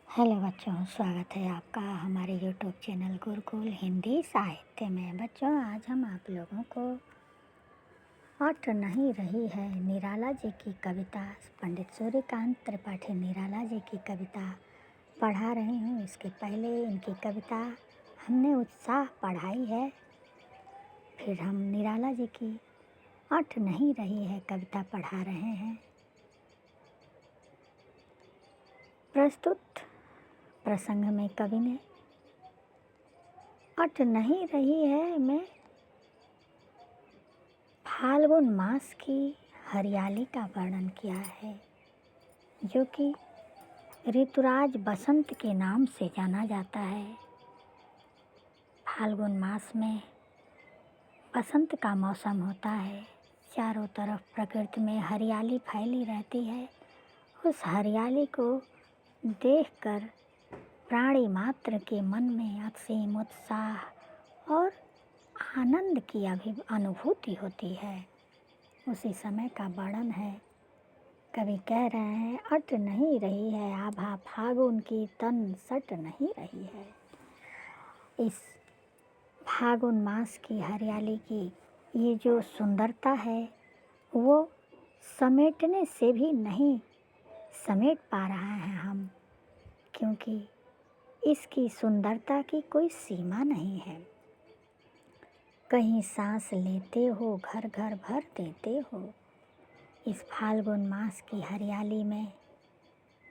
Hello बच्चों, स्वागत है आपका हमारे यूट्यूब चैनल गुरुकुल हिंदी साहित्य में। बच्चों, आज हम आप लोगों को अट नहीं रही है निराला जी की कविता, पंडित सूर्यकांत त्रिपाठी निराला जी की कविता पढ़ा रही हूँ। इसके पहले इनकी कविता हमने उत्साह पढ़ाई है, फिर हम निराला जी की अट नहीं रही है कविता पढ़ा रहे हैं। प्रस्तुत प्रसंग में कवि ने अट नहीं रही है में फाल्गुन मास की हरियाली का वर्णन किया है, जो कि ऋतुराज बसंत के नाम से जाना जाता है। फाल्गुन मास में बसंत का मौसम होता है, चारों तरफ प्रकृति में हरियाली फैली रहती है। उस हरियाली को देखकर प्राणी मात्र के मन में असीम उत्साह और आनंद की अनुभूति होती है। उसी समय का वर्णन है। कवि कह रहे हैं, अट नहीं रही है आभा फागुन की, तन सट नहीं रही है। इस फागुन मास की हरियाली की ये जो सुंदरता है, वो समेटने से भी नहीं समेट पा रहा है हम, क्योंकि इसकी सुंदरता की कोई सीमा नहीं है। कहीं सांस लेते हो, घर घर भर देते हो। इस फाल्गुन मास की हरियाली में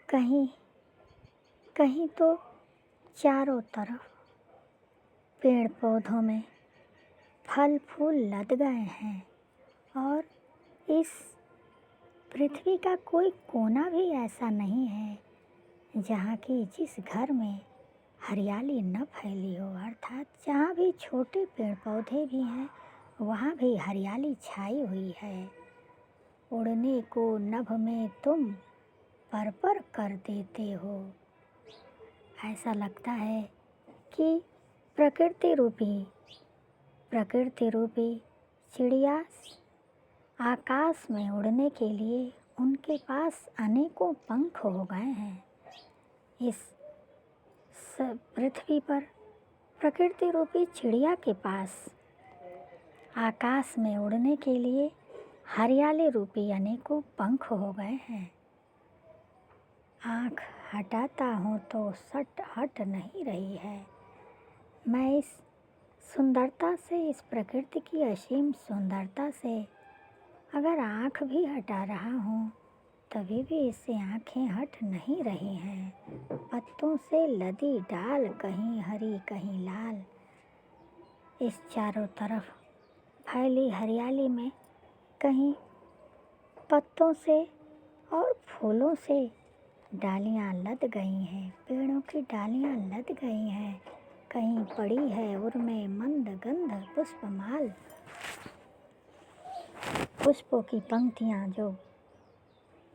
कहीं कहीं तो चारों तरफ पेड़ पौधों में फल फूल लद गए हैं, और इस पृथ्वी का कोई कोना भी ऐसा नहीं है जहाँ की जिस घर में हरियाली न फैली हो। अर्थात जहाँ भी छोटे पेड़ पौधे भी हैं, वहाँ भी हरियाली छाई हुई है। उड़ने को नभ में तुम पर कर देते हो। ऐसा लगता है कि प्रकृति रूपी चिड़िया आकाश में उड़ने के लिए उनके पास अनेकों पंख हो गए हैं। इस पृथ्वी पर प्रकृति रूपी चिड़िया के पास आकाश में उड़ने के लिए हरियाली रूपी अनेकों पंख हो गए हैं। आँख हटाता हूँ तो सट हट नहीं रही है। मैं इस सुंदरता से, इस प्रकृति की असीम सुंदरता से अगर आँख भी हटा रहा हूँ, तभी भी इससे आँखें हट नहीं रही हैं। पत्तों से लदी डाल, कहीं हरी कहीं लाल। इस चारों तरफ फैली हरियाली में कहीं पत्तों से और फूलों से डालियाँ लद गई हैं, पेड़ों की डालियाँ लद गई हैं। कहीं पड़ी है उर्मे मंद गंध पुष्पमाल, पुष्पों की पंक्तियाँ जो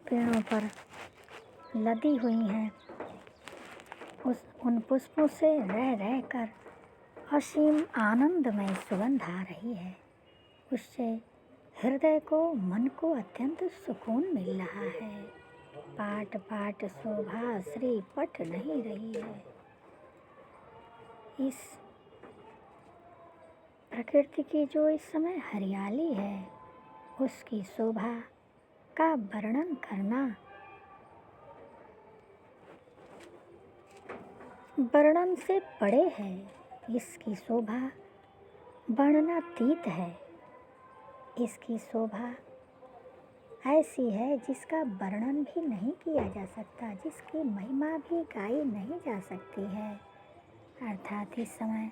पेड़ों पर लदी हुई हैं, उन पुष्पों से रह रह कर असीम आनंदमय सुगंध आ रही है। उससे हृदय को, मन को अत्यंत सुकून मिल रहा है। पाट पाट शोभा श्री पट नहीं रही है। इस प्रकृति की जो इस समय हरियाली है, उसकी शोभा का वर्णन करना वर्णन से परे है। इसकी शोभा वर्णनातीत है। इसकी शोभा ऐसी है जिसका वर्णन भी नहीं किया जा सकता, जिसकी महिमा भी गाई नहीं जा सकती है। अर्थात इस समय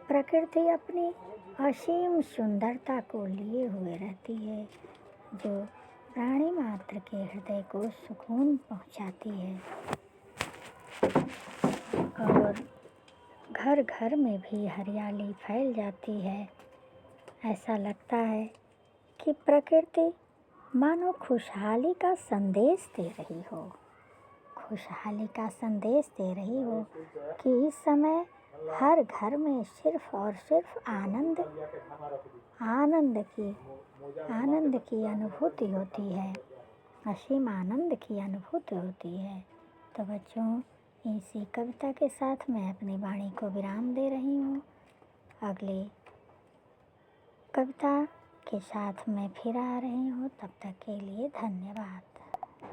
प्रकृति अपनी असीम सुंदरता को लिए हुए रहती है, जो प्राणी मात्र के हृदय को सुकून पहुंचाती है। और घर घर में भी हरियाली फैल जाती है। ऐसा लगता है कि प्रकृति मानो खुशहाली का संदेश दे रही हो, खुशहाली का संदेश दे रही हो कि इस समय हर घर में सिर्फ और सिर्फ आनंद की अनुभूति होती है, असीम आनंद की अनुभूति होती है। तो बच्चों, इसी कविता के साथ मैं अपनी वाणी को विराम दे रही हूँ। अगले कविता के साथ मैं फिर आ रही हूँ। तब तक के लिए धन्यवाद।